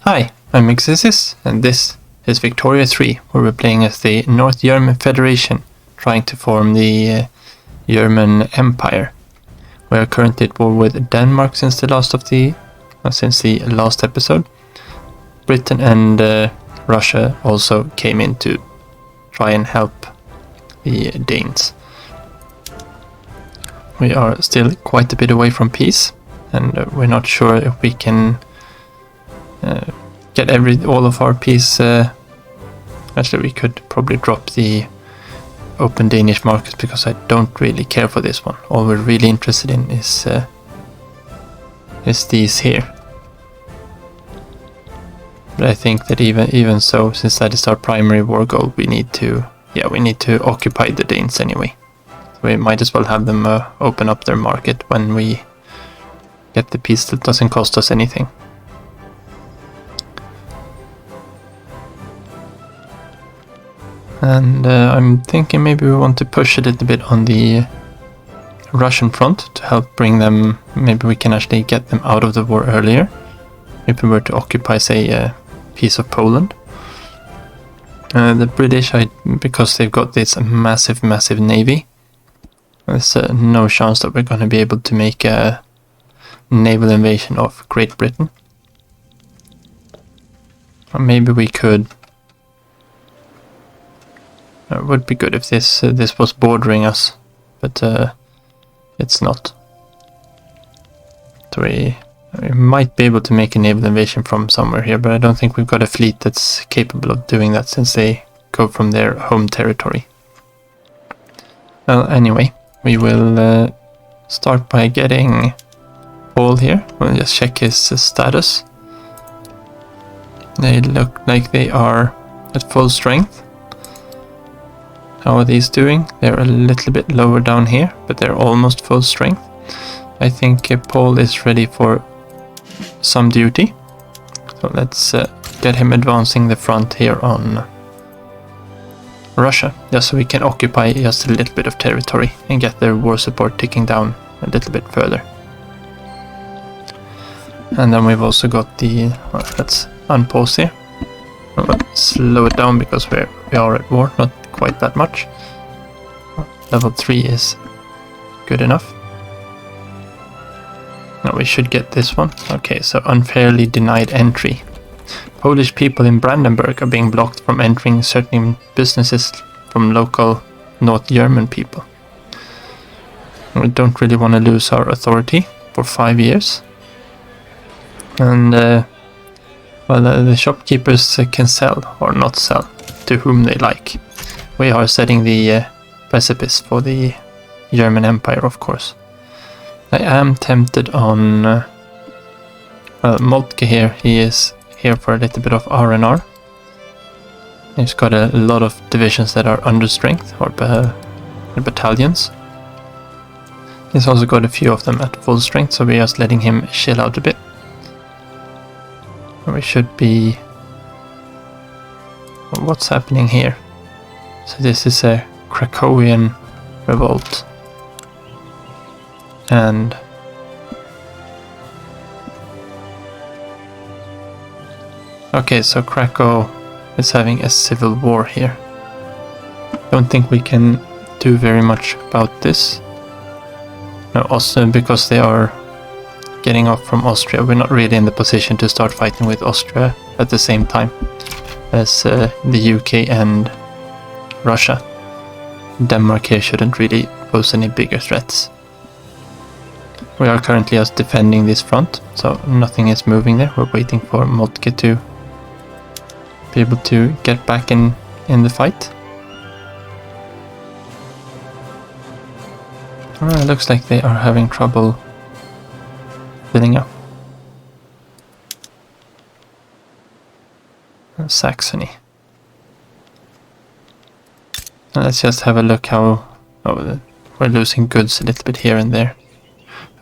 Hi, I'm Exesis, and this is Victoria 3, where we're playing as the North German Federation, trying to form the German Empire. We are currently at war with Denmark since the last episode. Britain and Russia also came in to try and help the Danes. We are still quite a bit away from peace, and we're not sure if we can get all of our peace. Actually, we could probably drop the open Danish market because I don't really care for this one. All we're really interested in is these here. But I think that even so, since that is our primary war goal, we need to occupy the Danes anyway. So we might as well have them open up their market when we get the peace that doesn't cost us anything. And I'm thinking maybe we want to push a little bit on the Russian front to help bring them. Maybe we can actually get them out of the war earlier if we were to occupy, say, a piece of Poland. The British, because they've got this massive navy, there's no chance that we're going to be able to make a naval invasion of Great Britain. Or maybe we could. It would be good if this was bordering us, but it's not. So we might be able to make a naval invasion from somewhere here, but I don't think we've got a fleet that's capable of doing that since they go from their home territory. Well, anyway, we will start by getting Paul here. We'll just check his status. They look like they are at full strength. How are these doing? They're a little bit lower down here, but they're almost full strength. I think Paul is ready for some duty. So let's get him advancing the front here on Russia, just so we can occupy just a little bit of territory and get their war support ticking down a little bit further. And then we've also got let's unpause here. Let's slow it down because we are at war, not quite that much. Level 3 is good enough. Now we should get this one. Okay, so unfairly denied entry. Polish people in Brandenburg are being blocked from entering certain businesses from local North German people. We don't really want to lose our authority for 5 years. And the shopkeepers can sell or not sell to whom they like. We are setting the precipice for the German Empire, of course. I am tempted on Moltke here. He is here for a little bit of R&R. He's got a lot of divisions that are under strength, or battalions. He's also got a few of them at full strength, so we're just letting him chill out a bit. We should be... What's happening here? So this is a Krakowian revolt. And okay, so Krakow is having a civil war here. Don't think we can do very much about this. No, also because they are getting off from Austria, we're not really in the position to start fighting with Austria at the same time as the UK and Russia. Denmark here shouldn't really pose any bigger threats. We are currently just defending this front, so nothing is moving there. We're waiting for Moltke to be able to get back in the fight. It looks like they are having trouble filling up. Saxony. Let's just have a look how... we're losing goods a little bit here and there.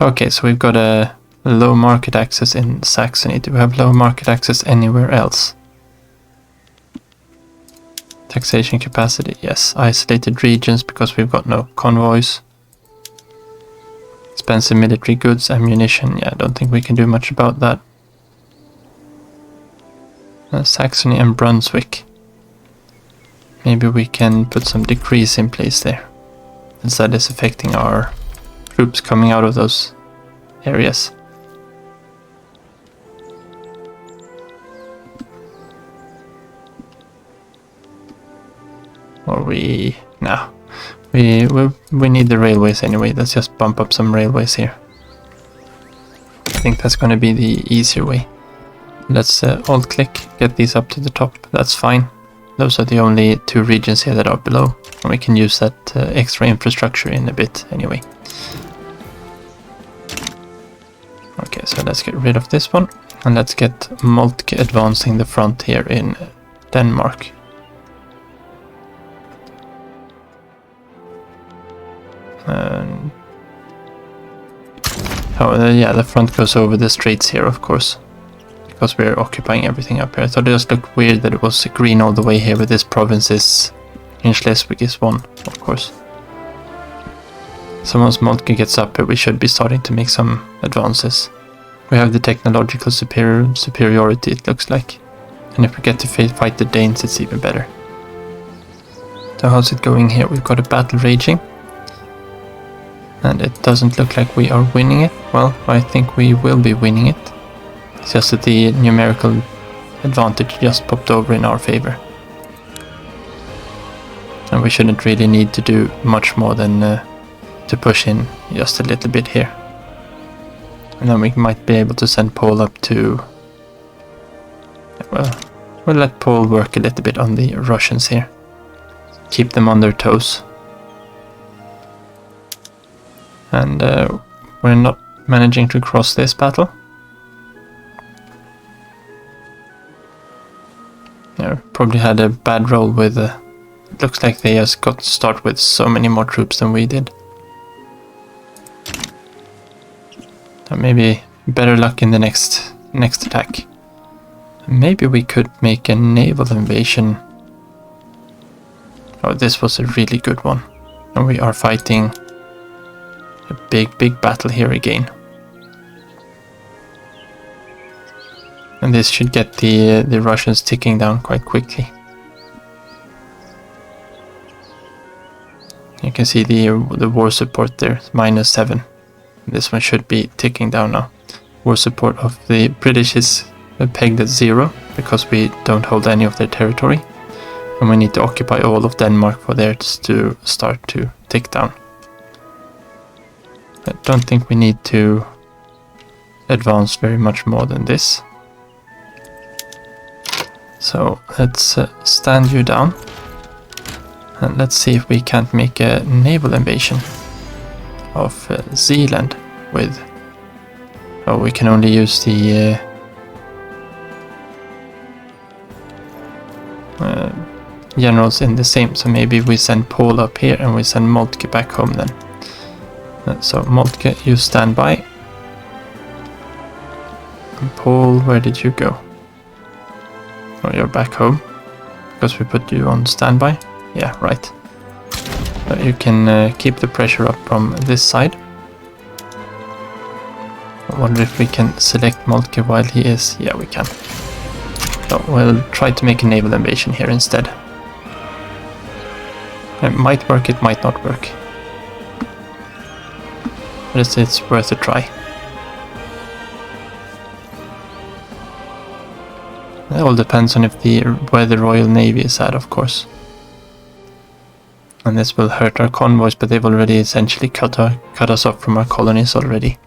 Okay, so we've got a low market access in Saxony. Do we have low market access anywhere else? Taxation capacity, yes. Isolated regions because we've got no convoys. Expensive military goods, ammunition. Yeah, I don't think we can do much about that. Saxony and Brunswick. Maybe we can put some decrees in place there, as that is affecting our troops coming out of those areas. Or no. We need the railways anyway. Let's just bump up some railways here. I think that's going to be the easier way. Let's alt-click, get these up to the top. That's fine. Those are the only two regions here that are below. And we can use that extra infrastructure in a bit anyway. Okay, so let's get rid of this one. And let's get Moltke advancing the front here in Denmark. Yeah, the front goes over the straits here, of course, because we're occupying everything up here. I thought it just looked weird that it was green all the way here, but this province is in Schleswig is one, of course. So once Moltke gets up here, we should be starting to make some advances. We have the technological superiority, it looks like. And if we get to fight the Danes, it's even better. So how's it going here? We've got a battle raging. And it doesn't look like we are winning it. Well, I think we will be winning it. It's just that the numerical advantage just popped over in our favor. And we shouldn't really need to do much more than to push in just a little bit here. And then we might be able to send Paul up to... Well, we'll let Paul work a little bit on the Russians here. Keep them on their toes. And we're not managing to cross this battle. Yeah, probably had a bad roll with... it looks like they just got to start with so many more troops than we did. So maybe better luck in the next attack. Maybe we could make a naval invasion. Oh, this was a really good one. And we are fighting a big battle here again. And this should get the Russians ticking down quite quickly. You can see the war support there, -7. This one should be ticking down now. War support of the British is pegged at 0 because we don't hold any of their territory. And we need to occupy all of Denmark for theirs to start to tick down. I don't think we need to advance very much more than this. So let's stand you down. And let's see if we can't make a naval invasion of Zealand with... Oh, we can only use the generals in the same, so maybe we send Paul up here and we send Moltke back home then. So Moltke, you stand by. And Paul, where did you go? Oh, you're back home, because we put you on standby. Yeah, right. You can keep the pressure up from this side. I wonder if we can select Moltke while he is... Yeah, we can. So we'll try to make a naval invasion here instead. It might work, it might not work. But it's worth a try. It all depends on where the Royal Navy is at, of course. And this will hurt our convoys, but they've already essentially cut us off from our colonies already.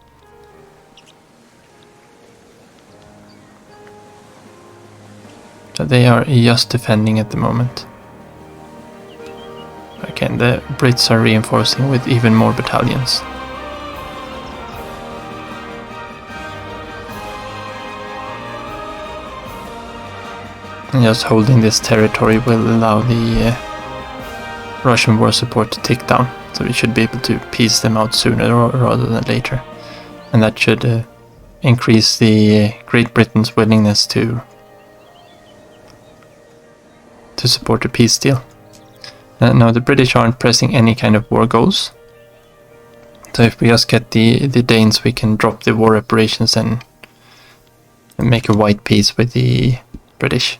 So they are just defending at the moment. Again, the Brits are reinforcing with even more battalions. And just holding this territory will allow the Russian war support to tick down, so we should be able to piece them out sooner rather than later. And that should increase the Great Britain's willingness to support a peace deal. Now the British aren't pressing any kind of war goals, so if we just get the Danes, we can drop the war reparations and make a white peace with the British.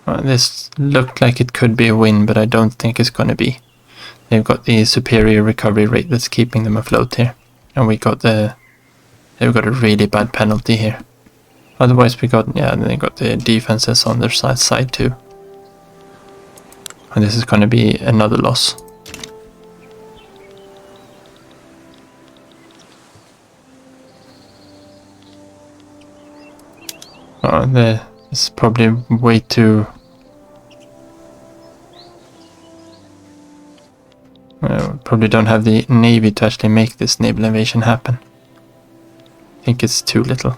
This looked like it could be a win, but I don't think it's going to be. They've got the superior recovery rate that's keeping them afloat here. And they've got a really bad penalty here. Otherwise they got the defenses on their side too. And this is going to be another loss. It's probably way too... probably don't have the navy to actually make this naval invasion happen. I think it's too little.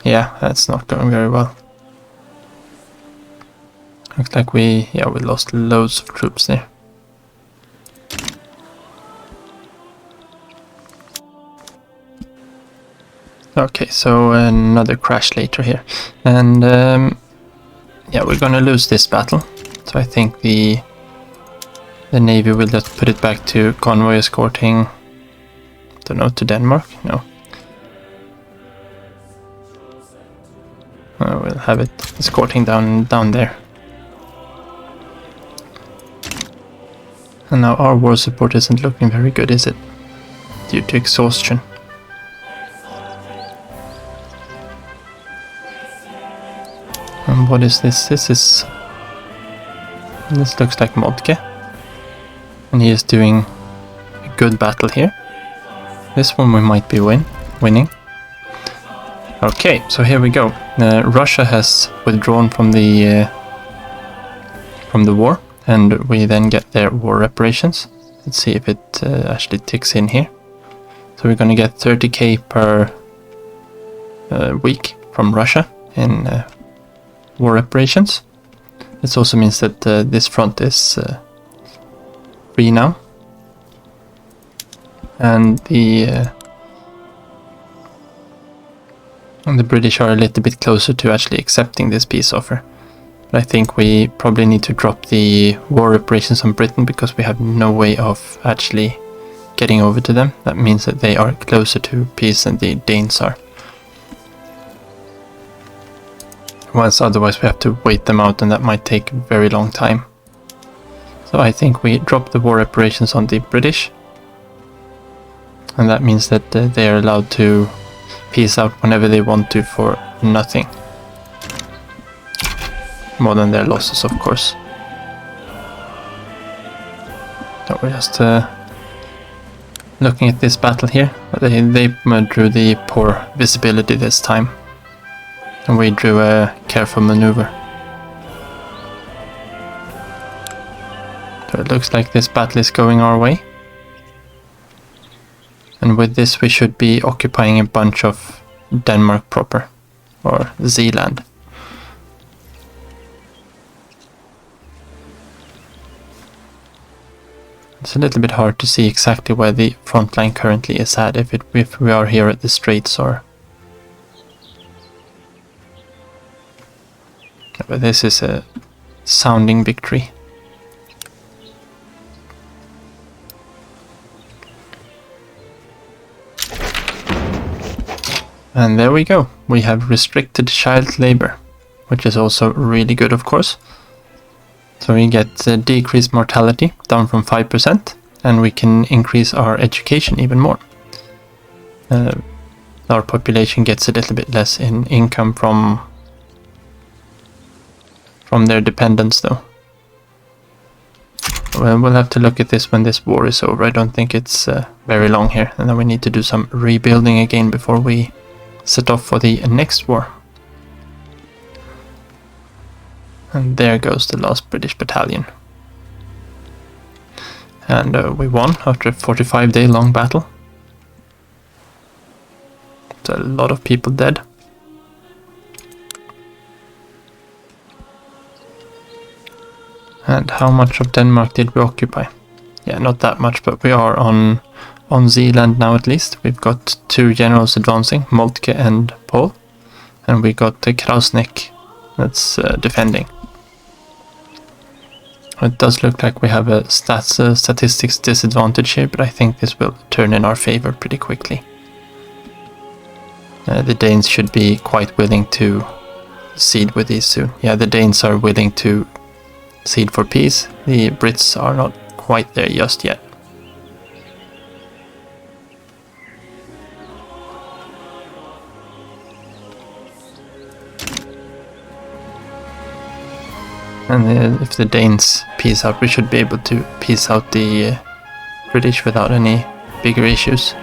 Yeah, that's not going very well. Looks like we lost loads of troops there. Okay, so another crash later here. And yeah, we're gonna lose this battle. So I think the navy will just put it back to convoy escorting, don't know, to Denmark? No. We'll have it escorting down there. And now our war support isn't looking very good, is it? Due to exhaustion. And what is this? This looks like Modke. And he is doing a good battle here. This one we might be winning. Okay, so here we go. Russia has withdrawn from the war, and we then get their war reparations. Let's see if it actually ticks in here. So we're going to get 30k per week from Russia in war reparations. This also means that this front is free now, and the British are a little bit closer to actually accepting this peace offer. But I think we probably need to drop the war reparations on Britain because we have no way of actually getting over to them. That means that they are closer to peace than the Danes are. Once otherwise we have to wait them out, and that might take a very long time. So I think we drop the war reparations on the British. And that means that they are allowed to peace out whenever they want to for nothing. More than their losses, of course. So we're just looking at this battle here. They drew the poor visibility this time. And we drew a careful maneuver. So it looks like this battle is going our way. And with this we should be occupying a bunch of Denmark proper, or Zealand. It's a little bit hard to see exactly where the front line currently is at, if we are here at the Straits or... But this is a sounding victory. And there we go. We have restricted child labor, which is also really good, of course. So we get decreased mortality down from 5%, and we can increase our education even more. Our population gets a little bit less in income from their dependents, though. Well, we'll have to look at this when this war is over. I don't think it's very long here, and then we need to do some rebuilding again before we set off for the next war. And there goes the last British battalion. And we won after a 45-day long battle. There's a lot of people dead. And how much of Denmark did we occupy? Yeah, not that much, but we are on Zealand now at least. We've got 2 generals advancing, Moltke and Paul. And we got Krausnek that's defending. It does look like we have a statistics disadvantage here, but I think this will turn in our favor pretty quickly. The Danes should be quite willing to cede with these soon. Yeah, the Danes are willing to cede for peace. The Brits are not quite there just yet. And if the Danes peace out, we should be able to peace out the British without any bigger issues.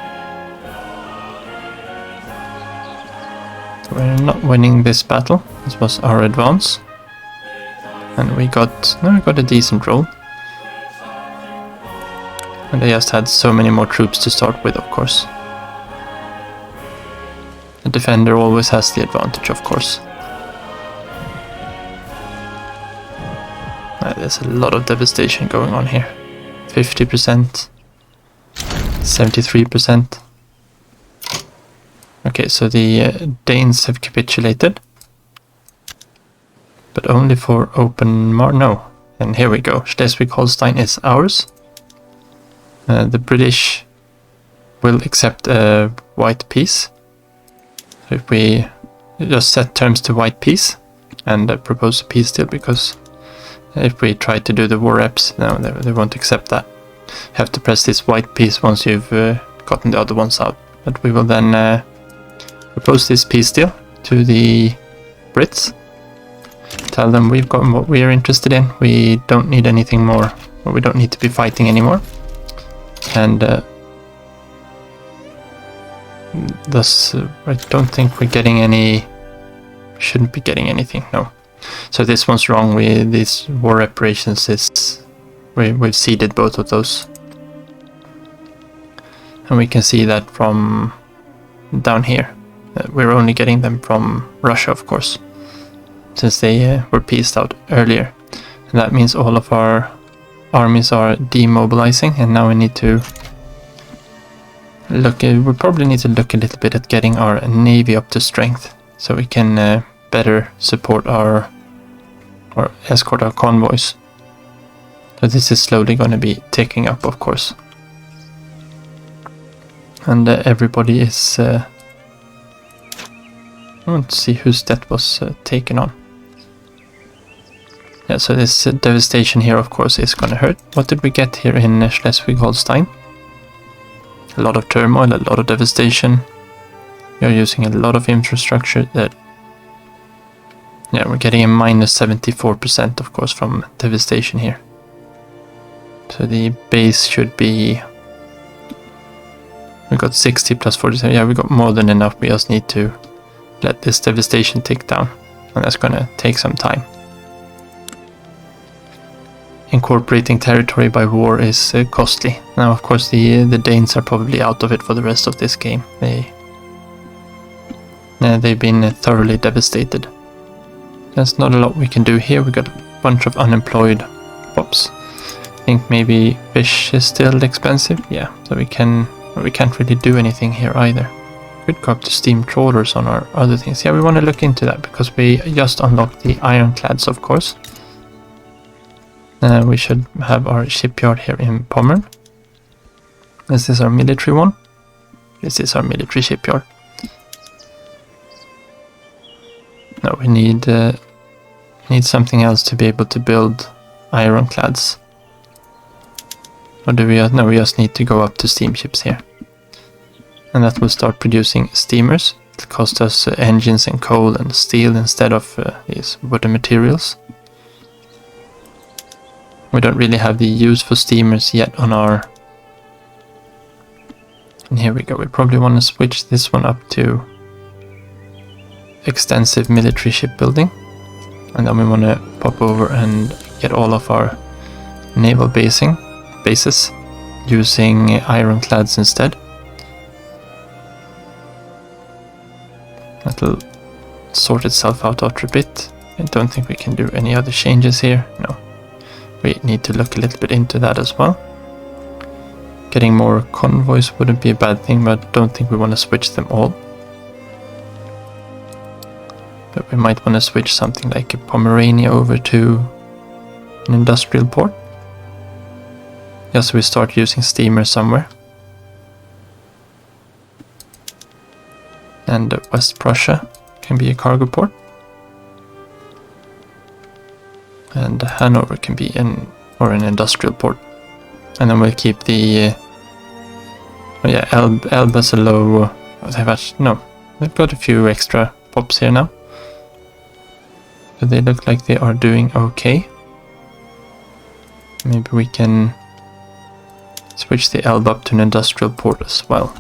We're not winning this battle. This was our advance. And we got a decent roll. And they just had so many more troops to start with, of course. The defender always has the advantage, of course. There's a lot of devastation going on here. 50%, 73%. Okay, so the Danes have capitulated. But only for open no. And here we go. Schleswig-Holstein is ours. The British will accept a white peace. So if we just set terms to white peace and propose a peace deal, because if we try to do the war reps, no, they won't accept that. You have to press this white peace once you've gotten the other ones out. But we will then propose this peace deal to the Brits. Tell them we've gotten what we are interested in. We don't need anything more, or we don't need to be fighting anymore. And thus, I don't think we're getting any. Shouldn't be getting anything. No. So this one's wrong. These war reparations is we've ceded both of those, and we can see that from down here. We're only getting them from Russia, of course, since they were peaced out earlier. And that means all of our armies are demobilizing, and now we need to look. We probably need to look a little bit at getting our navy up to strength, so we can better support or escort our convoys. So this is slowly going to be ticking up, of course. And everybody is. Let's see whose debt was taken on. Yeah, so this devastation here, of course, is going to hurt. What did we get here in Schleswig-Holstein? A lot of turmoil, a lot of devastation. You're using a lot of infrastructure that... Yeah, we're getting a minus 74%, of course, from devastation here. So the base should be... We got 60 plus 47. Yeah, we got more than enough. We just need to let this devastation tick down. And that's going to take some time. Incorporating territory by war is costly. Now, of course, the Danes are probably out of it for the rest of this game. They've been thoroughly devastated. There's not a lot we can do here. We got a bunch of unemployed pops. I think maybe fish is still expensive. Yeah, so we can't really do anything here either. We could go up to steam trawlers on our other things. Yeah, we want to look into that because we just unlocked the ironclads, of course. We should have our shipyard here in Pommern. Is this our military one? This is our military shipyard. No, we need something else to be able to build ironclads. Or do we? No, we just need to go up to steamships here. And that will start producing steamers. It costs us engines and coal and steel instead of these wooden materials. We don't really have the use for steamers yet on our... And here we go. We probably want to switch this one up to extensive military shipbuilding. And then we want to pop over and get all of our naval bases using ironclads instead. That'll sort itself out after a bit. I don't think we can do any other changes here. No. We need to look a little bit into that as well. Getting more convoys wouldn't be a bad thing, but I don't think we want to switch them all. But we might want to switch something like a Pomerania over to an industrial port. Just so we start using steamers somewhere. and West Prussia can be a cargo port. And Hanover can be an industrial port. And then we'll keep the Elba's a low. No, they've got a few extra pops here now. So they look like they are doing okay. Maybe we can switch the Elba up to an industrial port as well.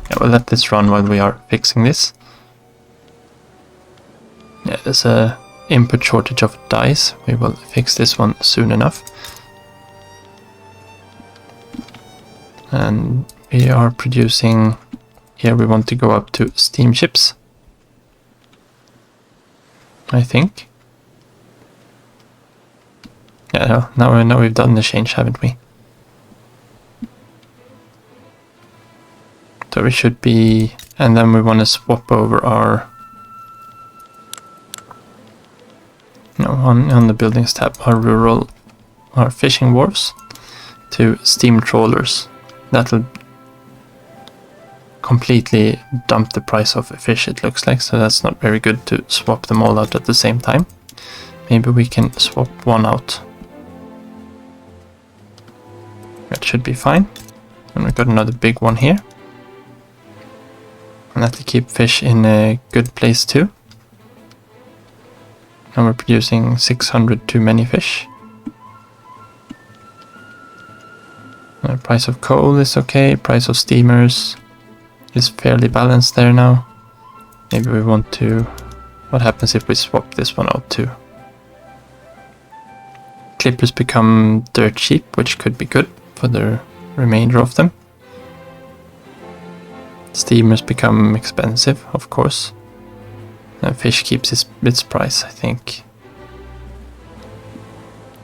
Yeah, we'll let this run while we are fixing this. Yeah, there's a input shortage of dyes. We will fix this one soon enough. And we are producing, here we want to go up to steamships, I think. Yeah, now we've done the change, haven't we? So we should be, and then we want to swap over our, on the buildings tab, our fishing wharves to steam trawlers. That'll completely dump the price of a fish, it looks like, so that's not very good to swap them all out at the same time. Maybe we can swap one out. That should be fine. And we've got another big one here. And that'll keep fish in a good place too. And we're producing 600 too many fish. Price of coal is okay, price of steamers is fairly balanced there now. Maybe we want to... What happens if we swap this one out too? Clippers become dirt cheap, which could be good for the remainder of them. Steamers become expensive, of course. And fish keeps its price, I think.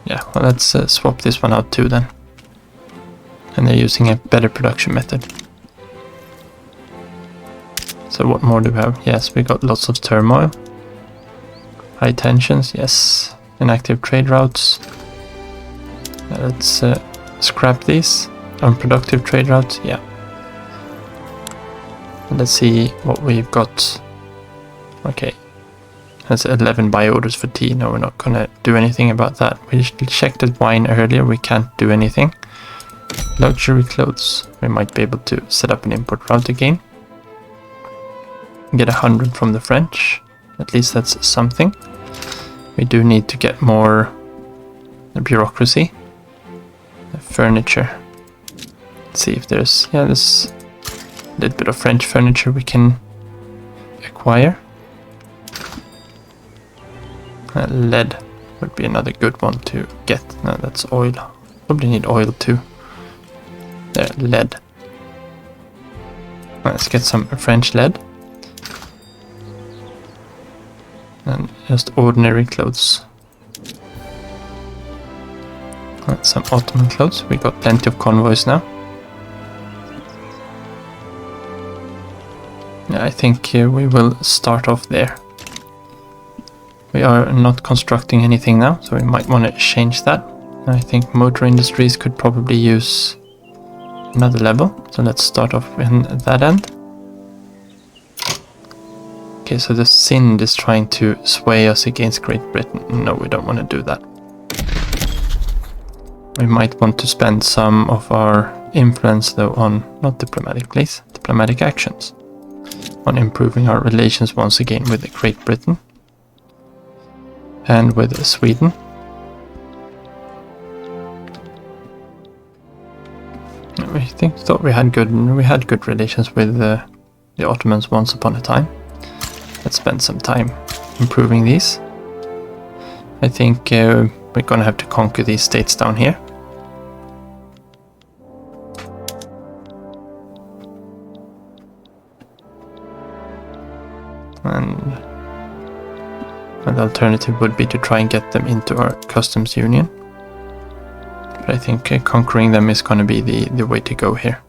Yeah, well, let's swap this one out too then. And they're using a better production method. So what more do we have? Yes, we got lots of turmoil. High tensions, yes. Inactive trade routes. Let's scrap these. Unproductive trade routes, yeah. And let's see what we've got. Okay. That's 11 buy orders for tea. No, we're not gonna do anything about that. We checked that wine earlier, we can't do anything. Luxury clothes. We might be able to set up an import route again. Get 100 from the French. At least that's something. We do need to get more bureaucracy. Furniture. Let's see if there's a little bit of French furniture we can acquire. Lead would be another good one to get. No, that's oil. Probably need oil too. There, lead. Let's get some French lead. And just ordinary clothes. Some Ottoman clothes. We got plenty of convoys now. Yeah, I think we will start off there. We are not constructing anything now, so we might want to change that. I think motor industries could probably use another level, so let's start off in that end. Okay, so the Sind is trying to sway us against Great Britain. No, we don't want to do that. We might want to spend some of our influence though on, not diplomatic actions. On improving our relations once again with Great Britain. And with Sweden. Thought we had good relations with the Ottomans once upon a time. Let's spend some time improving these. I think we're gonna have to conquer these states down here. And the alternative would be to try and get them into our customs union. But I think conquering them is going to be the way to go here.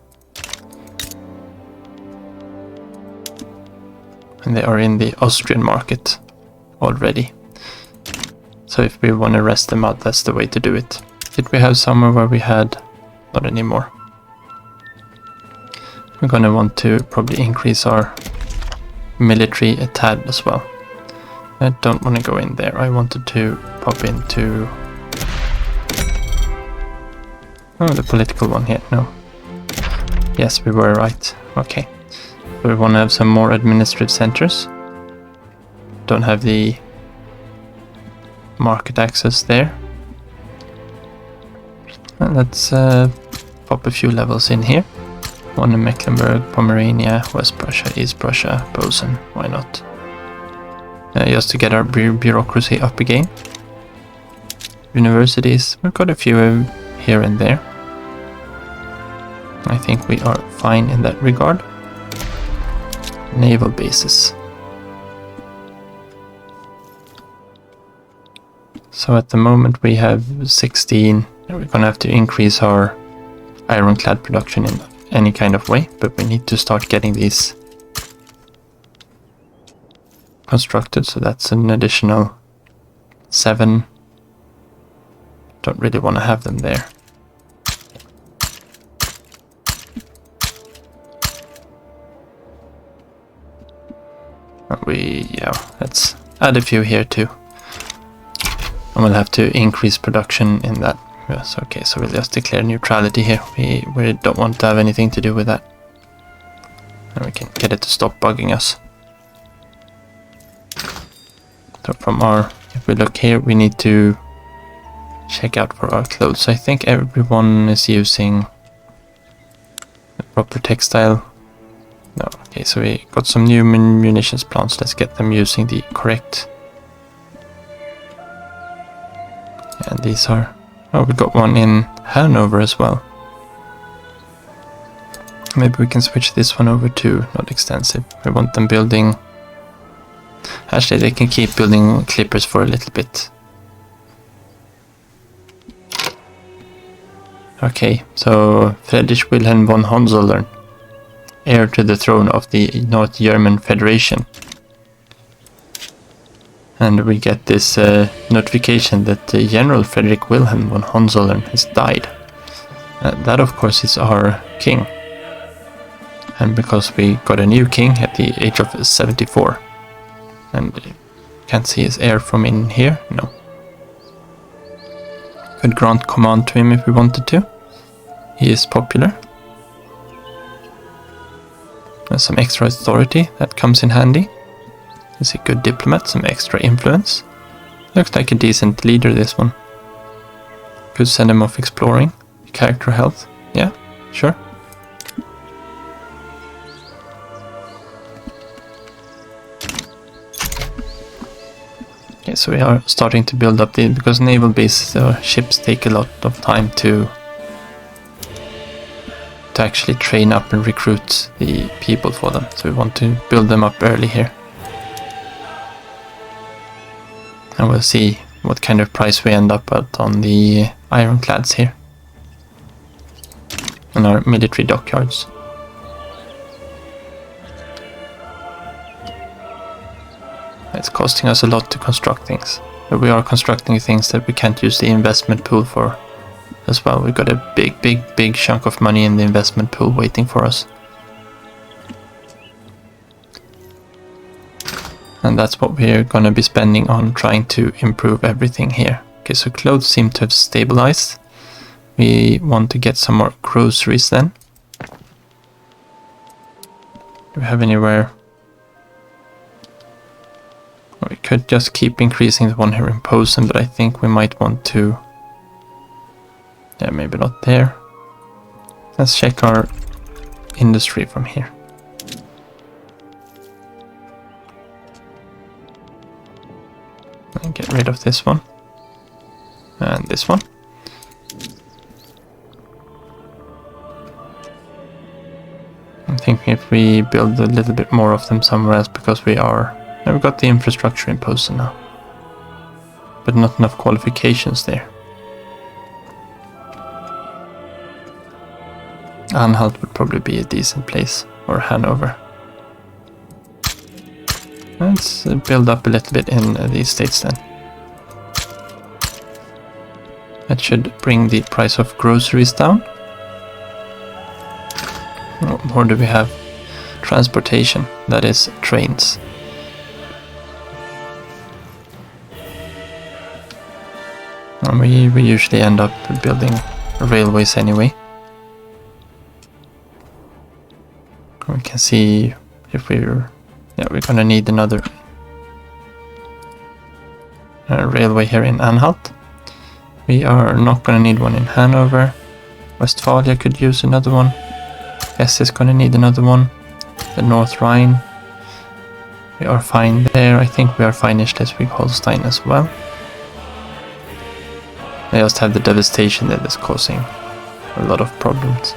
And they are in the Austrian market already. So if we want to rest them out, that's the way to do it. Did we have somewhere where we had? Not anymore. We're going to want to probably increase our military a tad as well. I don't want to go in there. I wanted to pop into... Oh, the political one here. No. Yes, we were right. Okay. So we want to have some more administrative centers. Don't have the market access there. And let's pop a few levels in here. One in Mecklenburg, Pomerania, West Prussia, East Prussia, Posen. Why not? Just to get our bureaucracy up again. Universities, we've got a few here and there. I think we are fine in that regard. Naval bases. So at the moment we have 16. We're gonna have to increase our ironclad production in any kind of way, but we need to start getting these constructed, so that's an additional 7. Don't really want to have them there. Let's add a few here too. And we'll have to increase production in that. Yes, okay, so we'll just declare neutrality here. We don't want to have anything to do with that. And we can get it to stop bugging us. So from our, if we look here, we need to check out for our clothes. I think everyone is using the proper textile. No, okay, so we got some new munitions plants. Let's get them using the correct. And these are, oh, we got one in Hanover as well. Maybe we can switch this one over to not extensive. We want them building. Actually, they can keep building clippers for a little bit. Okay, so Friedrich Wilhelm von Hohenzollern, heir to the throne of the North German Federation. And we get this notification that General Friedrich Wilhelm von Hohenzollern has died. That of course is our king. And because we got a new king at the age of 74. And can't see his heir from in here, no. Could grant command to him if we wanted to. He is popular. There's some extra authority that comes in handy. He's a good diplomat, some extra influence. Looks like a decent leader, this one. Could send him off exploring. Character health, yeah, sure. Okay, so we are starting to build up the, because naval bases or ships take a lot of time to actually train up and recruit the people for them. So we want to build them up early here. And we'll see what kind of price we end up at on the ironclads here. And our military dockyards. It's costing us a lot to construct things. But we are constructing things that we can't use the investment pool for as well. We've got a big chunk of money in the investment pool waiting for us. And that's what we're gonna be spending on trying to improve everything here. Okay, so clothes seem to have stabilized. We want to get some more groceries then. Do we have anywhere? We could just keep increasing the one here in Posen, but I think we might want to... Yeah, maybe not there. Let's check our industry from here. And get rid of this one. And this one. I'm thinking if we build a little bit more of them somewhere else, because we are... We've got the infrastructure in Posen now. But not enough qualifications there. Anhalt would probably be a decent place, or Hanover. Let's build up a little bit in these states then. That should bring the price of groceries down. What more do we have? transportation, that is trains. And we usually end up building railways anyway. We can see if we're gonna need another railway here in Anhalt. We are not gonna need one in Hanover. Westphalia could use another one. Hesse is gonna need another one. The North Rhine. We are fine there. I think we are fine in Schleswig-Holstein as well. They just have the devastation that is causing a lot of problems.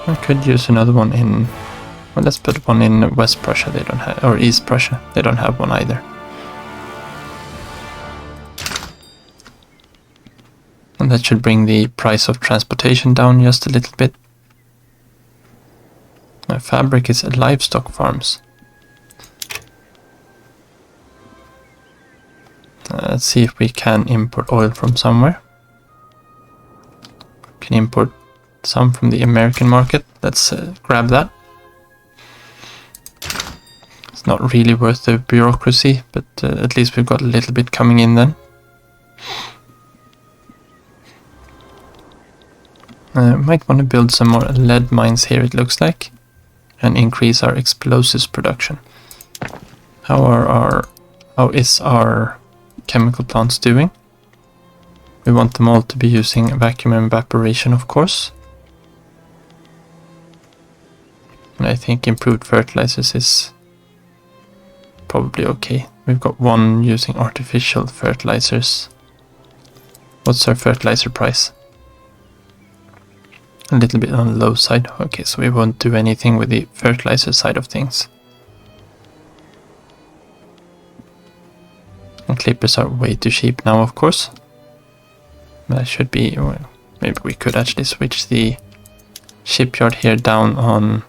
I could use another one in... Well, let's put one in West Prussia. They don't have... Or East Prussia. They don't have one either. And that should bring the price of transportation down just a little bit. Fabric is livestock farms. Let's see if we can import oil from somewhere. We can import some from the American market. Let's grab that. It's not really worth the bureaucracy, but at least we've got a little bit coming in then. Might want to build some more lead mines here, it looks like, and increase our explosives production. How is our chemical plants doing? We want them all to be using vacuum evaporation, of course. And I think improved fertilizers is probably okay. We've got one using artificial fertilizers. What's our fertilizer price? A little bit on the low side. Okay, so we won't do anything with the fertilizer side of things. And clippers are way too cheap now, of course. That should be... Well, maybe we could actually switch the shipyard here down on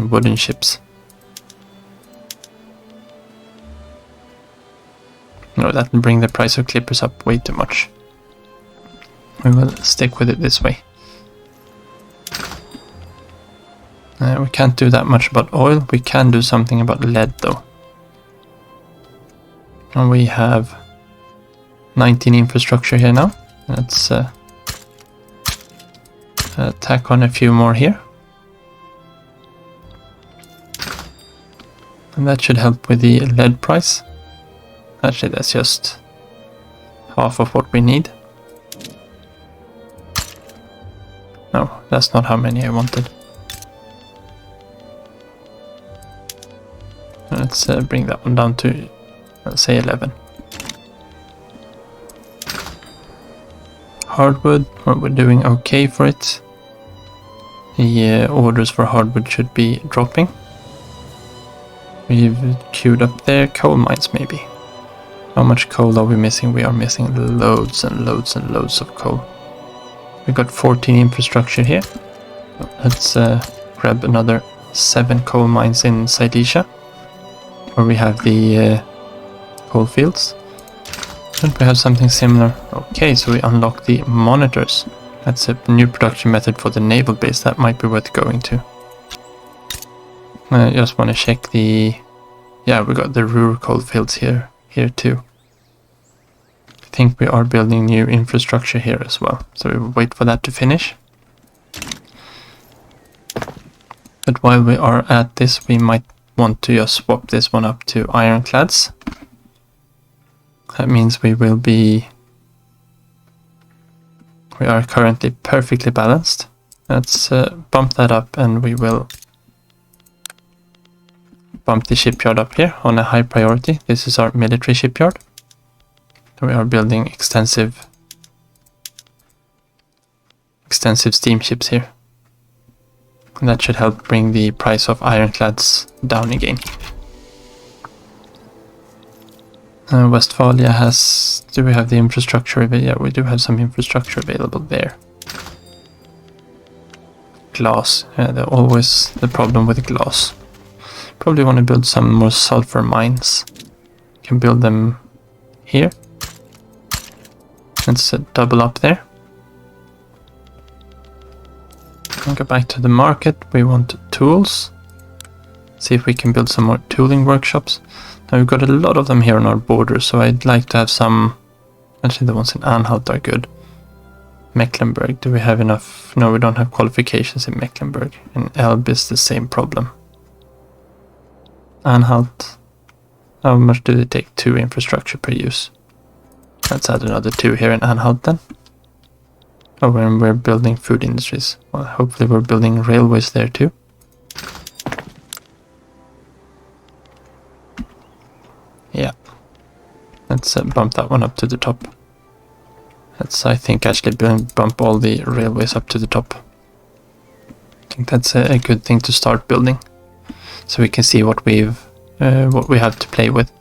wooden ships. No, that will bring the price of clippers up way too much. We will stick with it this way. We can't do that much about oil. We can do something about lead though. And we have 19 infrastructure here now. Let's tack on a few more here. And that should help with the lead price. Actually, that's just half of what we need. No, that's not how many I wanted. Let's bring that one down to, let's say, 11. Hardwood, well, we're doing okay for it. The orders for hardwood should be dropping. We've queued up there. Coal mines, maybe. How much coal are we missing? We are missing loads and loads and loads of coal. We got 14 infrastructure here. Let's grab another 7 coal mines in Silesia, where we have the coal fields. Shouldn't we have something similar? Okay, so we unlock the monitors. That's a new production method for the naval base. That might be worth going to. I just want to check the... Yeah, we got the Ruhr coal fields here too. I think we are building new infrastructure here as well, so we will wait for that to finish. But while we are at this, we might want to just swap this one up to ironclads. That means we will be... We are currently perfectly balanced. Let's bump that up, and we will bump the shipyard up here on a high priority. This is our military shipyard. We are building extensive steamships here. And that should help bring the price of ironclads down again. Westphalia has... Do we have the infrastructure? Yeah, we do have some infrastructure available there. Glass. Yeah, they're always the problem with glass. Probably want to build some more sulfur mines. Can build them here. Let's double up there. And go back to the market. We want tools. See if we can build some more tooling workshops. Now we've got a lot of them here on our border, so I'd like to have some. Actually, the ones in Anhalt are good. Mecklenburg, do we have enough? No, we don't have qualifications in Mecklenburg. In Elbe is the same problem. Anhalt, how much do they take? 2 infrastructure per use. Let's add another 2 here in Anhalt then. Oh, when we're building food industries. Well, hopefully we're building railways there too. Yeah. Let's bump that one up to the top. Let's, I think, actually bump all the railways up to the top. I think that's a good thing to start building, so we can see what we have to play with.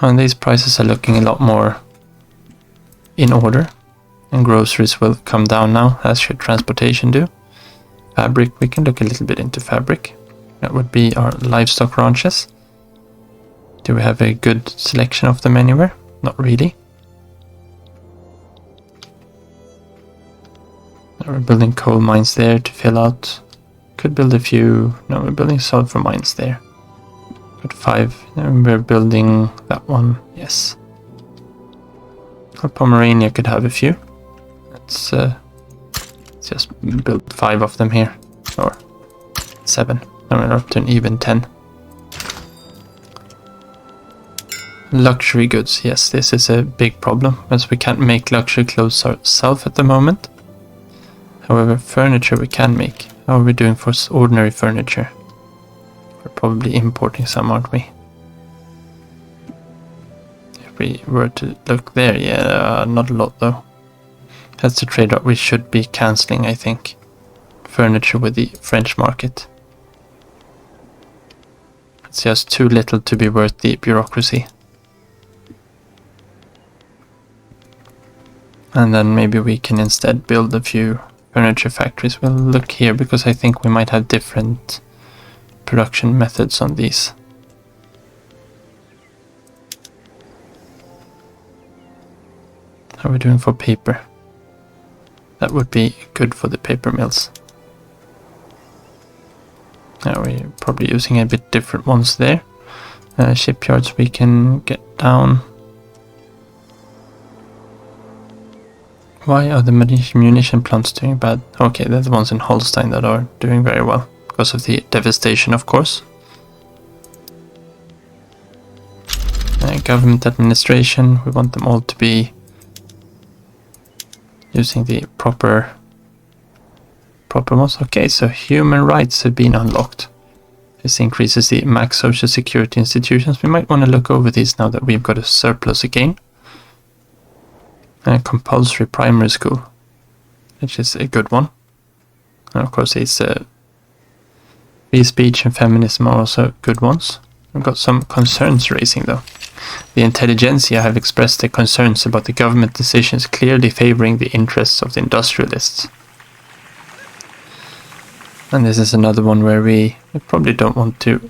And these prices are looking a lot more in order, and groceries will come down now, as should transportation do. Fabric, we can look a little bit into fabric. That would be our livestock ranches. Do we have a good selection of them anywhere? Not really. We're building coal mines there to fill out. Could build a few. No, we're building sulfur mines there. Got 5. And we're building that one. Yes. Or Pomerania could have a few. Let's just build 5 of them here. Or 7. And we're up to an even 10. Luxury goods. Yes, this is a big problem, as we can't make luxury clothes ourselves at the moment. However, furniture we can make. How are we doing for ordinary furniture? We're probably importing some, aren't we? If we were to look there, yeah, not a lot though. That's the trade-off we should be cancelling, I think. Furniture with the French market. It's just too little to be worth the bureaucracy. And then maybe we can instead build a few furniture factories. We'll look here because I think we might have different production methods on these. How are we doing for paper? That would be good for the paper mills. Now we're probably using a bit different ones there. Shipyards we can get down. Why are the munition plants doing bad? Okay, they're the ones in Holstein that are doing very well, because of the devastation, of course. Government administration, we want them all to be using the proper ones. Okay, so human rights have been unlocked. This increases the max social security institutions. We might want to look over these now that we've got a surplus again. Compulsory primary school, which is a good one. And of course, these free speech and feminism are also good ones. We've got some concerns raising though. The intelligentsia have expressed their concerns about the government decisions clearly favoring the interests of the industrialists. And this is another one where we probably don't want to.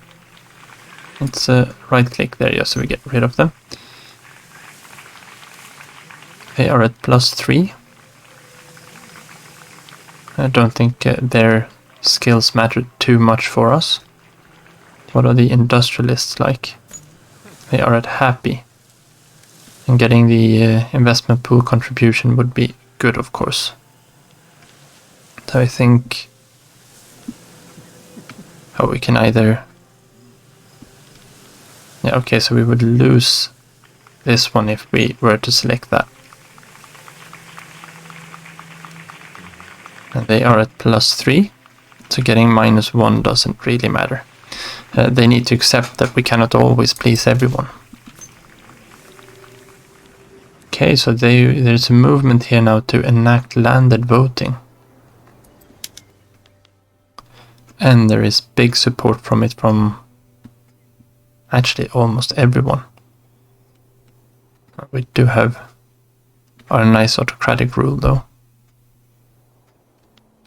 Let's right click there, so we get rid of them. They are at +3. I don't think their skills matter too much for us. What are the industrialists like? They are at happy. And getting the investment pool contribution would be good, of course. So I think we can either... Yeah, okay, so we would lose this one if we were to select that. And they are at +3, so getting -1 doesn't really matter. They need to accept that we cannot always please everyone. Okay, so there's a movement here now to enact landed voting. And there is big support from it from actually almost everyone. We do have our nice autocratic rule though.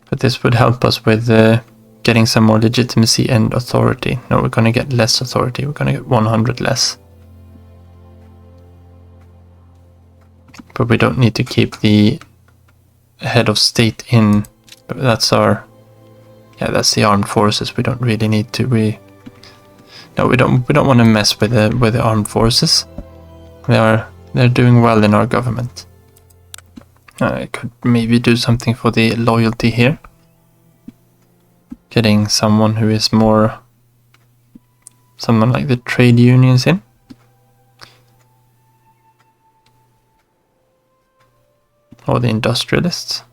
But this would help us with getting some more legitimacy and authority. No, we're going to get less authority. We're going to get 100 less. But we don't need to keep the head of state in. That's our... Yeah, that's the armed forces. We don't really need to... No, we don't want to mess with the armed forces. They're doing well in our government. I could maybe do something for the loyalty here. Getting someone who is more... Someone like the trade unions in. Or the industrialists.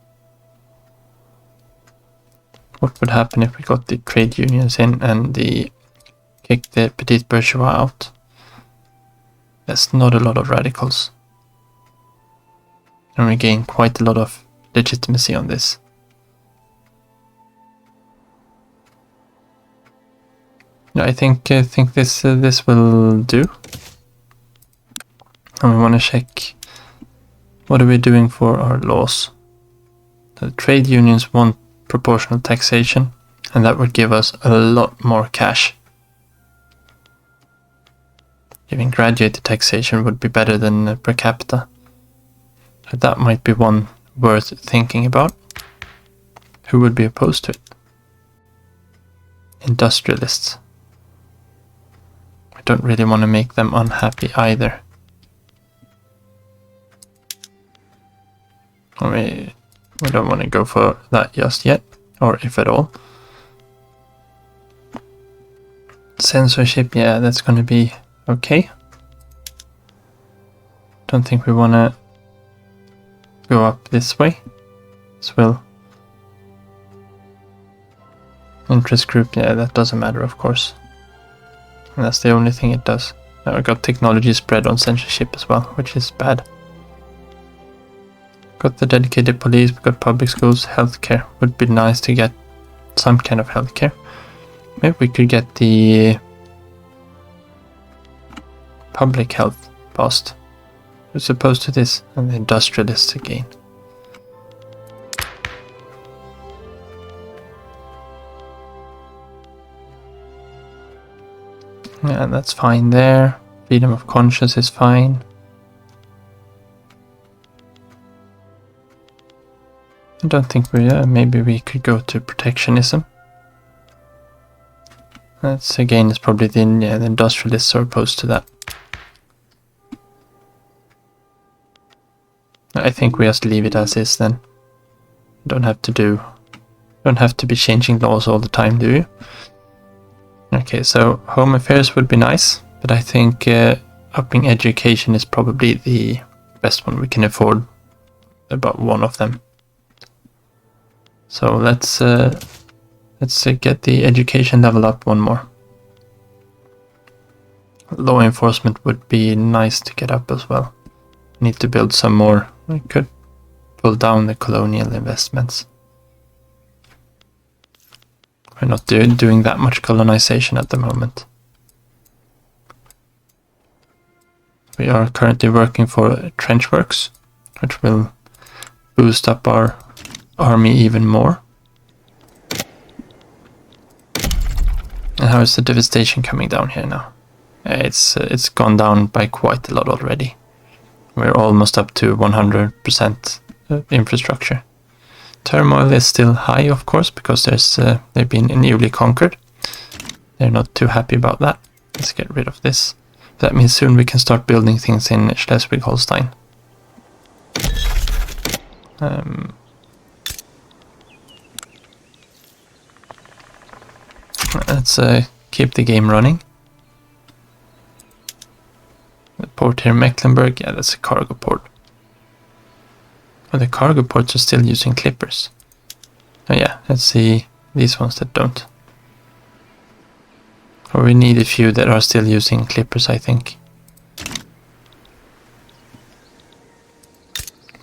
What would happen if we got the trade unions in and kick the petit bourgeois out? That's not a lot of radicals. And we gain quite a lot of legitimacy on this. I think this will do. And we want to check what are we doing for our laws. The trade unions want proportional taxation, and that would give us a lot more cash. Giving graduated taxation would be better than per capita. So that might be one worth thinking about. Who would be opposed to it? Industrialists. I don't really want to make them unhappy either. We don't want to go for that just yet, or if at all. Censorship, yeah, that's going to be okay. Don't think we want to go up this way as well. Interest group, yeah, that doesn't matter, of course. And that's the only thing it does. Now we got technology spread on censorship as well, which is bad. Got the dedicated police, we got public schools, healthcare. Would be nice to get some kind of healthcare. Maybe we could get the public health passed. As opposed to this, and the industrialists again. Yeah, that's fine there. Freedom of conscience is fine. I don't think maybe we could go to protectionism. That's again, it's probably the industrialists are opposed to that. I think we just leave it as is then. Don't have to be changing laws all the time, do you? Okay, so home affairs would be nice, but I think upping education is probably the best one we can afford. About one of them. So let's get the education level up one more. Law enforcement would be nice to get up as well. Need to build some more. We could pull down the colonial investments. We're not doing that much colonization at the moment. We are currently working for trench works, which will boost up our army even more. And how is the devastation coming down here now? It's gone down by quite a lot already. We're almost up to 100% infrastructure. Turmoil is still high, of course, because they've been newly conquered. They're not too happy about that. Let's get rid of this. That means soon we can start building things in Schleswig-Holstein. Let's keep the game running. The port here, Mecklenburg, yeah, that's a cargo port. Well, the cargo ports are still using clippers. Oh yeah, let's see these ones that don't. Or we need a few that are still using clippers, I think.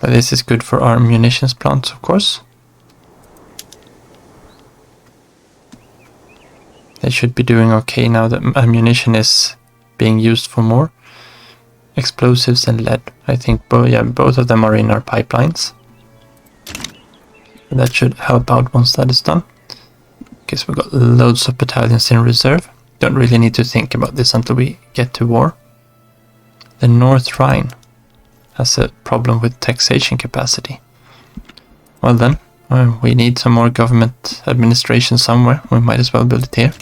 But this is good for our munitions plants, of course. They should be doing okay now that ammunition is being used for more. Explosives and lead. I think both of them are in our pipelines. That should help out once that is done. Okay, so we've got loads of battalions in reserve. Don't really need to think about this until we get to war. The North Rhine. has a problem with taxation capacity. Well then, we need some more government administration somewhere. We might as well build it here.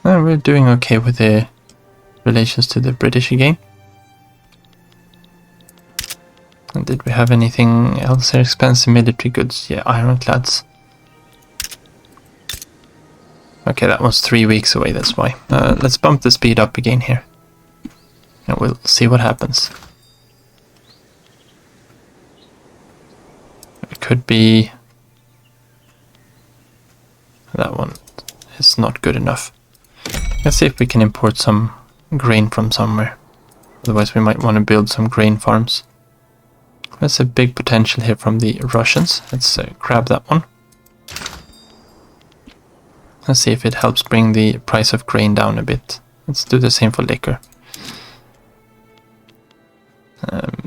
We're doing okay with the relations to the British again. And did we have anything else here? Expensive military goods. Yeah, ironclads. Okay, that was 3 weeks away, that's why. Let's bump the speed up again here. And we'll see what happens. It could be... that one is not good enough. Let's see if we can import some grain from somewhere. Otherwise we might want to build some grain farms. There's a big potential here from the Russians. Let's grab that one. Let's see if it helps bring the price of grain down a bit. Let's do the same for liquor.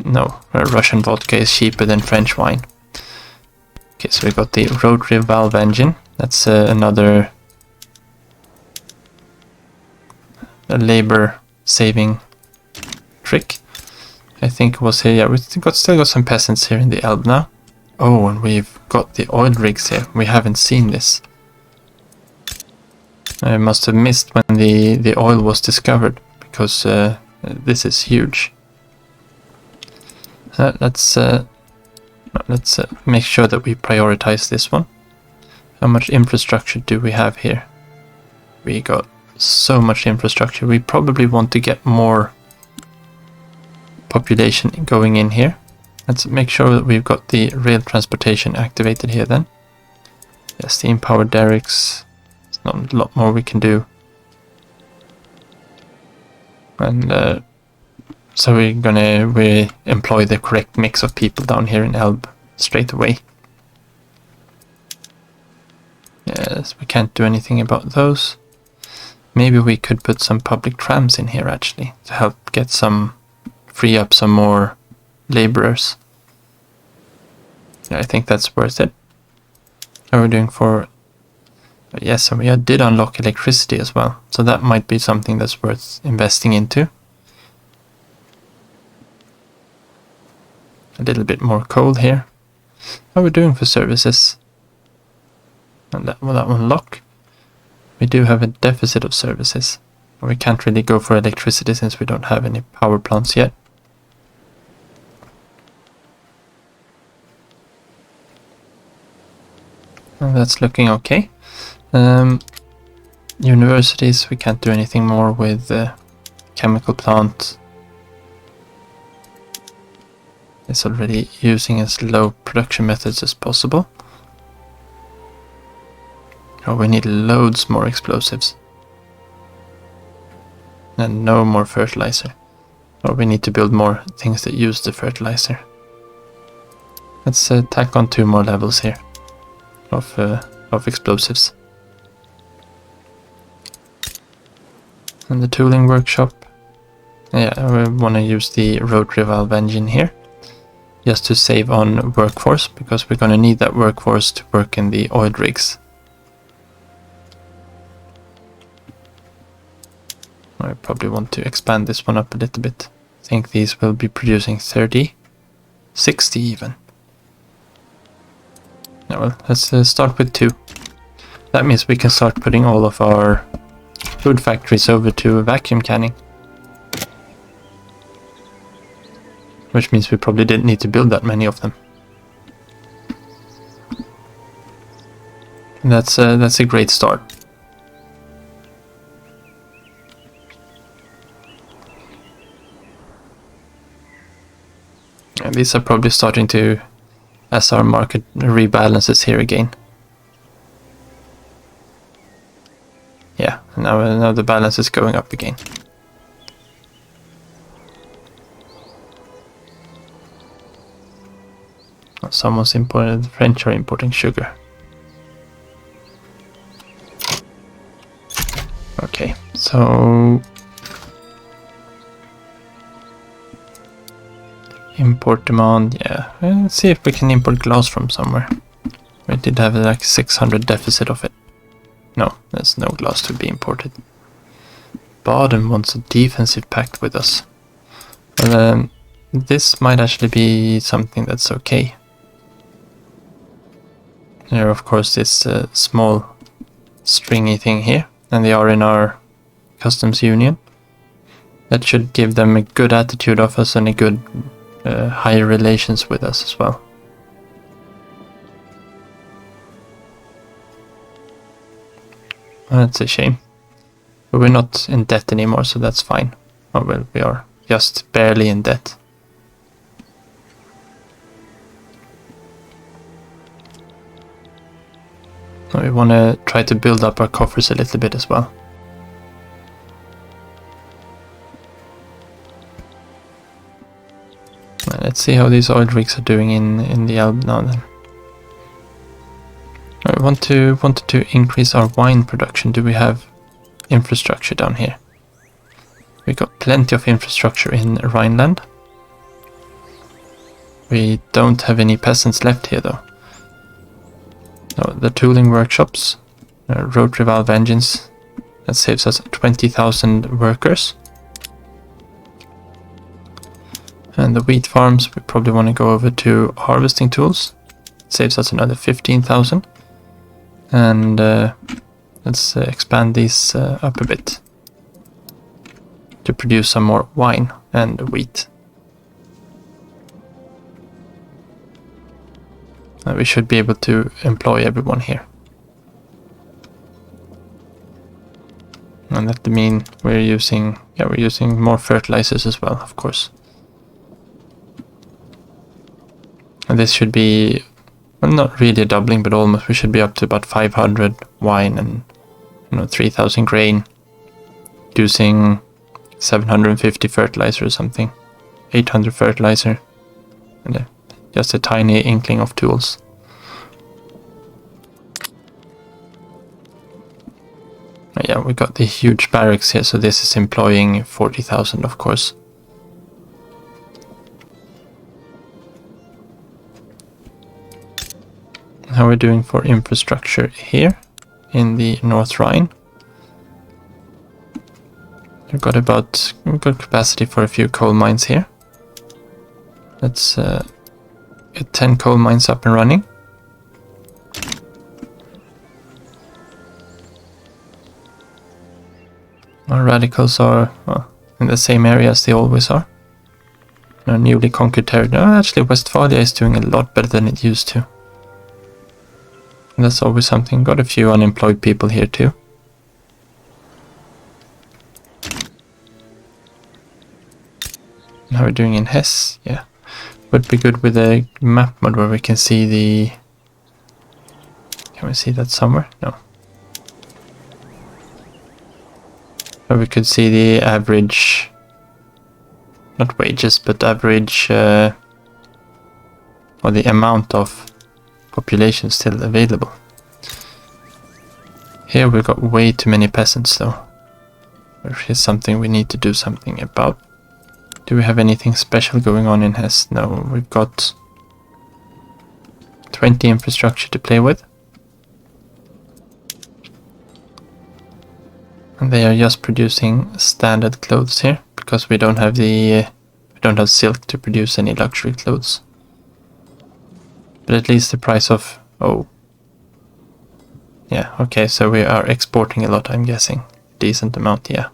No, Russian vodka is cheaper than French wine. Okay, so we got the rotary valve engine. That's another labor saving trick. I think it was here. Yeah, we still got some peasants here in the Elbe now. Oh, and we've got the oil rigs here. We haven't seen this. I must have missed when the oil was discovered, because this is huge. Let's make sure that we prioritize this one. How much infrastructure do we have here? We got so much infrastructure. We probably want to get more population going in here. Let's make sure that we've got the rail transportation activated here then. Yeah, steam powered derricks. There's not a lot more we can do. And so we employ the correct mix of people down here in Elbe straight away. Yes, we can't do anything about those. Maybe we could put some public trams in here actually to help get free up some more laborers. Yeah, I think that's worth it. How are we doing for... Yes, and we did unlock electricity as well, so that might be something that's worth investing into. A little bit more coal here. How are we doing for services? And that one unlock. We do have a deficit of services. We can't really go for electricity since we don't have any power plants yet. Well, that's looking okay. Universities, we can't do anything more with chemical plant. It's already using as low production methods as possible. Oh, we need loads more explosives. And no more fertilizer. Or we need to build more things that use the fertilizer. Let's tack on 2 more levels here of explosives. And the tooling workshop. Yeah, we want to use the rotary valve engine here. Just to save on workforce, because we're going to need that workforce to work in the oil rigs. I probably want to expand this one up a little bit. I think these will be producing 30, 60 even. Yeah, well, let's start with 2. That means we can start putting all of our food factories over to vacuum canning. Which means we probably didn't need to build that many of them. And that's a great start. And these are probably starting to, as our market rebalances here again. Yeah, now the balance is going up again. Someone's imported, the French are importing sugar. Okay, so import demand, yeah. Let's see if we can import glass from somewhere. We did have like 600 deficit of it. No, there's no glass to be imported. Baden wants a defensive pact with us. Well, this might actually be something that's okay. There, of course, this small stringy thing here, and they are in our customs union. That should give them a good attitude of us and a good higher relations with us as well. That's a shame. But we're not in debt anymore, so that's fine. Oh well, we are just barely in debt. We want to try to build up our coffers a little bit as well. Let's see how these oil rigs are doing in the Elbe now then. I wanted to increase our wine production. Do we have infrastructure down here? We got plenty of infrastructure in Rhineland. We don't have any peasants left here though. No, the tooling workshops, rotary valve engines, that saves us 20,000 workers. And the wheat farms, we probably want to go over to harvesting tools. It saves us another 15,000. And let's expand these up a bit to produce some more wine and wheat. We should be able to employ everyone here. And that means we're using more fertilizers as well, of course. And this should be, well, not really doubling, but almost. We should be up to about 500 wine and 3,000 grain, using 750 fertilizer or something, 800 fertilizer, and just a tiny inkling of tools. Yeah, we got the huge barracks here, so this is employing 40,000, of course. How are we doing for infrastructure here in the North Rhine? We've got capacity for a few coal mines here. Let's get 10 coal mines up and running. Our radicals are in the same area as they always are. Our newly conquered territory. No, actually, Westphalia is doing a lot better than it used to. And that's always something. Got a few unemployed people here too. How are we doing in Hesse? Yeah. Would be good with a map mode where we can see the... Can we see that somewhere? No. Where we could see the average... Not wages, but average... or the amount of population still available. Here we've got way too many peasants though. Which is something we need to do something about. Do we have anything special going on in Hesse? No, we've got 20 infrastructure to play with. And they are just producing standard clothes here, because we don't have silk to produce any luxury clothes. But at least the price of... Oh. Yeah, okay, so we are exporting a lot, I'm guessing. Decent amount, yeah.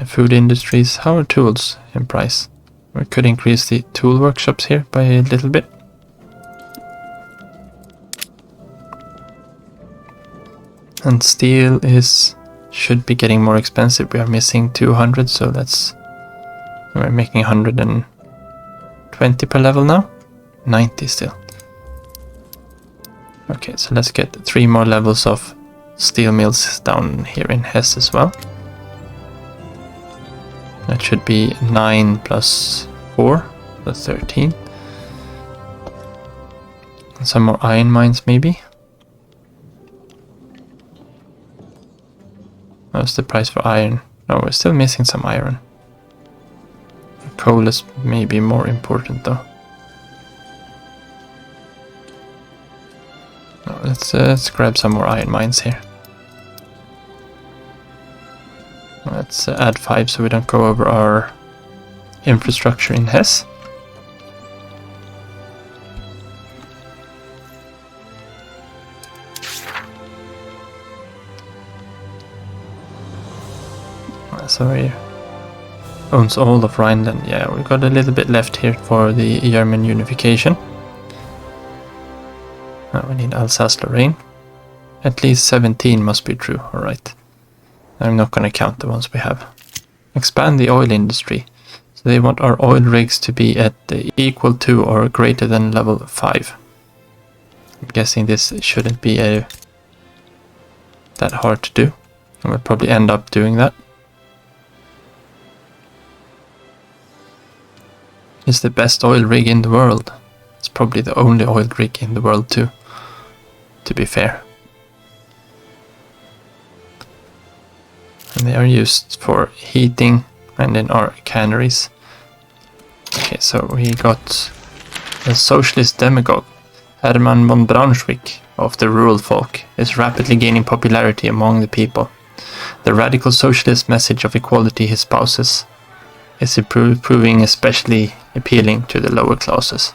Food industries, how are tools in price? We could increase the tool workshops here by a little bit. And steel should be getting more expensive. We are missing 200, so we're making 120 per level now. 90 still. Okay, so let's get 3 more levels of steel mills down here in Hesse as well. That should be 9 plus 4, that's 13. And some more iron mines maybe. What's the price for iron? No, we're still missing some iron. Coal is maybe more important though. Let's grab some more iron mines here. Let's add 5 so we don't go over our infrastructure in Hesse. So he owns all of Rhineland. Yeah, we got a little bit left here for the German unification. Now we need Alsace-Lorraine. At least 17 must be true, alright. I'm not going to count the ones we have. Expand the oil industry. So they want our oil rigs to be at equal to or greater than level 5. I'm guessing this shouldn't be that hard to do. And we'll probably end up doing that. It's the best oil rig in the world. It's probably the only oil rig in the world too, to be fair. And they are used for heating and in our canneries. Okay, so we got a socialist demagogue, Hermann von Braunschweig, of the rural folk, is rapidly gaining popularity among the people. The radical socialist message of equality he espouses is proving especially appealing to the lower classes.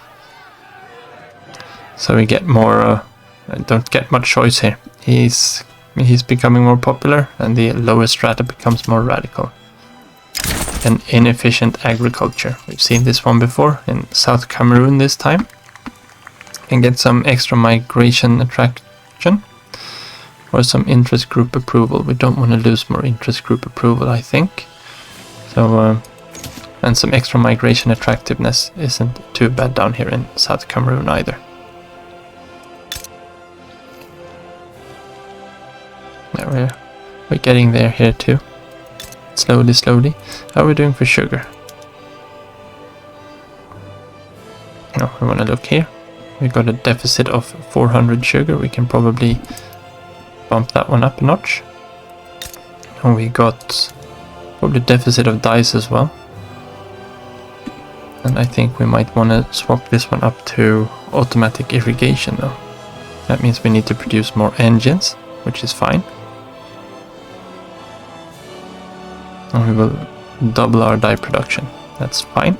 So we get more, don't get much choice here. He's becoming more popular and the lower strata becomes more radical. And inefficient agriculture. We've seen this one before in South Cameroon this time. And get some extra migration attraction or some interest group approval. We don't want to lose more interest group approval, I think. So, and some extra migration attractiveness isn't too bad down here in South Cameroon either. There we're getting there here too. Slowly, slowly. How are we doing for sugar? No, we want to look here. We got a deficit of 400 sugar. We can probably bump that one up a notch. And we got probably deficit of dyes as well. And I think we might want to swap this one up to automatic irrigation though. That means we need to produce more engines, which is fine. And we will double our dye production. That's fine.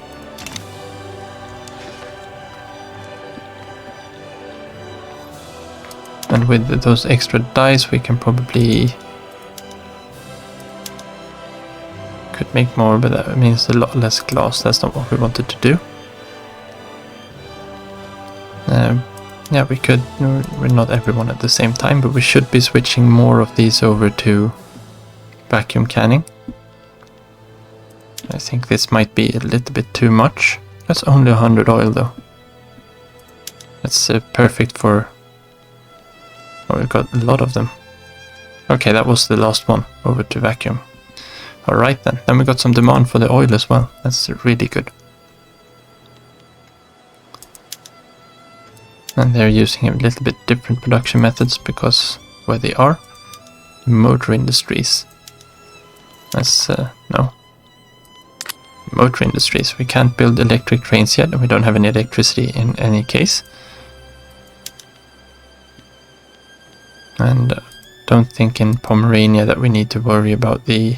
And with those extra dyes we can probably could make more, but that means a lot less glass. That's not what we wanted to do. Yeah, we could. We're not everyone at the same time, but we should be switching more of these over to vacuum canning. I think this might be a little bit too much. That's only 100 oil though. That's perfect for... Oh, we've got a lot of them. Okay, that was the last one. Over to vacuum. Alright then. Then we got some demand for the oil as well. That's really good. And they're using a little bit different production methods because where they are. Motor industries. That's... no. Motor industries. We can't build electric trains yet and we don't have any electricity in any case. And don't think in Pomerania that we need to worry about the...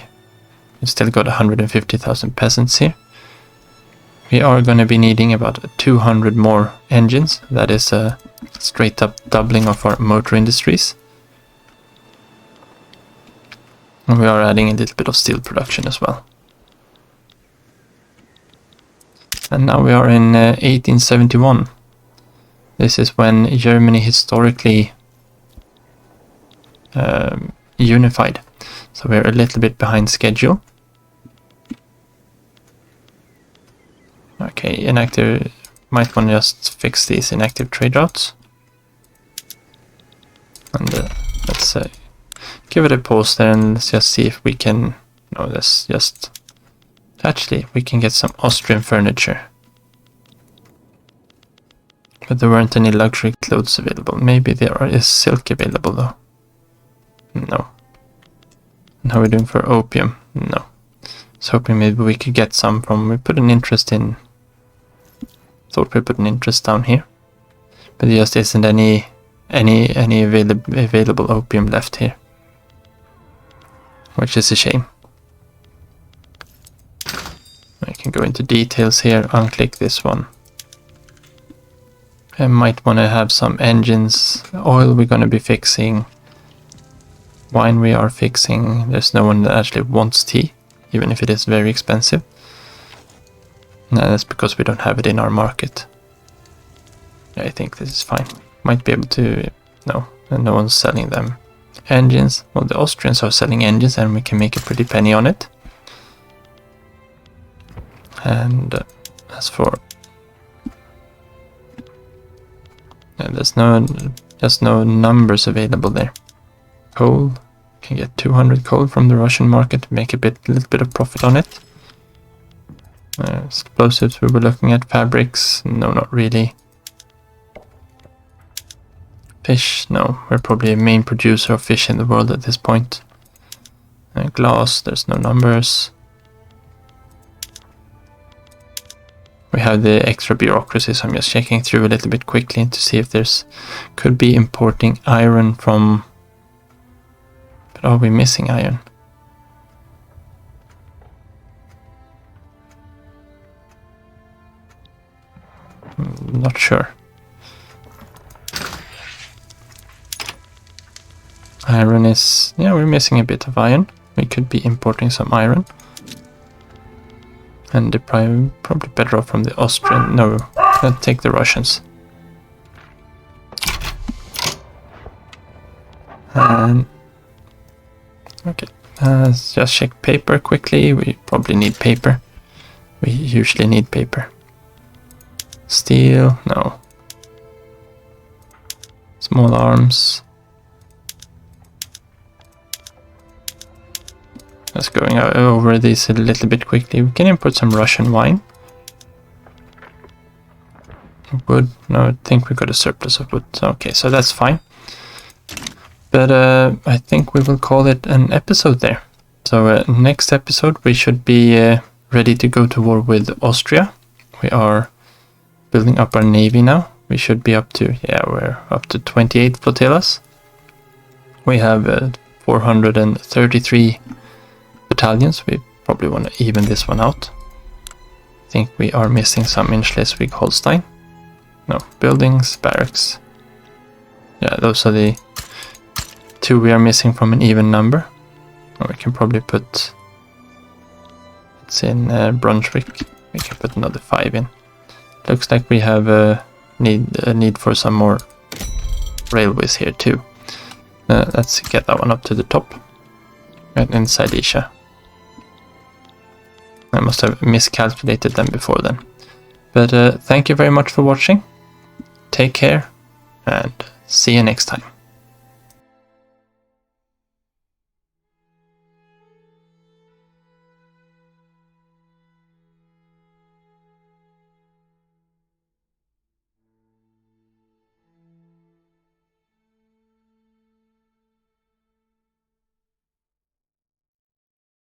We've still got 150,000 peasants here. We are going to be needing about 200 more engines. That is a straight up doubling of our motor industries. And we are adding a little bit of steel production as well. And now we are in 1871. This is when Germany historically unified. So we're a little bit behind schedule. Okay, inactive, might want to just fix these inactive trade routes. And let's give it a pause there and let's just see if we can... No, let's just... Actually, we can get some Austrian furniture. But there weren't any luxury clothes available. Maybe there is silk available though. No. And how are we doing for opium? No. I was hoping maybe we could get some from... We put an interest in... Thought we put an interest down here. But there just isn't any any available opium left here, which is a shame. I can go into details here, unclick this one. I might want to have some engines, oil we're going to be fixing, wine we are fixing. There's no one that actually wants tea, even if it is very expensive. No, that's because we don't have it in our market. I think this is fine. Might be able to... No, no one's selling them. Engines, well, the Austrians are selling engines and we can make a pretty penny on it. And as for... Yeah, there's no numbers available there. Coal, can get 200 coal from the Russian market, make a little bit of profit on it. Explosives we were looking at, fabrics, no, not really. Fish, no, we're probably a main producer of fish in the world at this point. Glass, there's no numbers. We have the extra bureaucracy, so I'm just checking through a little bit quickly to see if there's... Could be importing iron from... But are we missing iron? Not sure. Iron is... Yeah, we're missing a bit of iron. We could be importing some iron. And the probably better off from the Austrian... No, let's take the Russians. And... Okay, let's just check paper quickly. We probably need paper. We usually need paper. Steel, no. Small arms. Just going over these a little bit quickly. We can import some Russian wine. Wood, no, I think we got a surplus of wood. Okay, so that's fine. But I think we will call it an episode there. So next episode we should be ready to go to war with Austria. We are building up our navy now. We should be up to, yeah, we're up to 28 flotillas. We have 433 battalions. We probably want to even this one out. I think we are missing some in Schleswig-Holstein. No, buildings, barracks. Yeah, those are the two we are missing from an even number. Or we can probably put... It's in Brunswick. We can put another 5 in. Looks like we have a need for some more railways here too. Let's get that one up to the top. Right inside Isha. I must have miscalculated them before then. But thank you very much for watching. Take care and see you next time.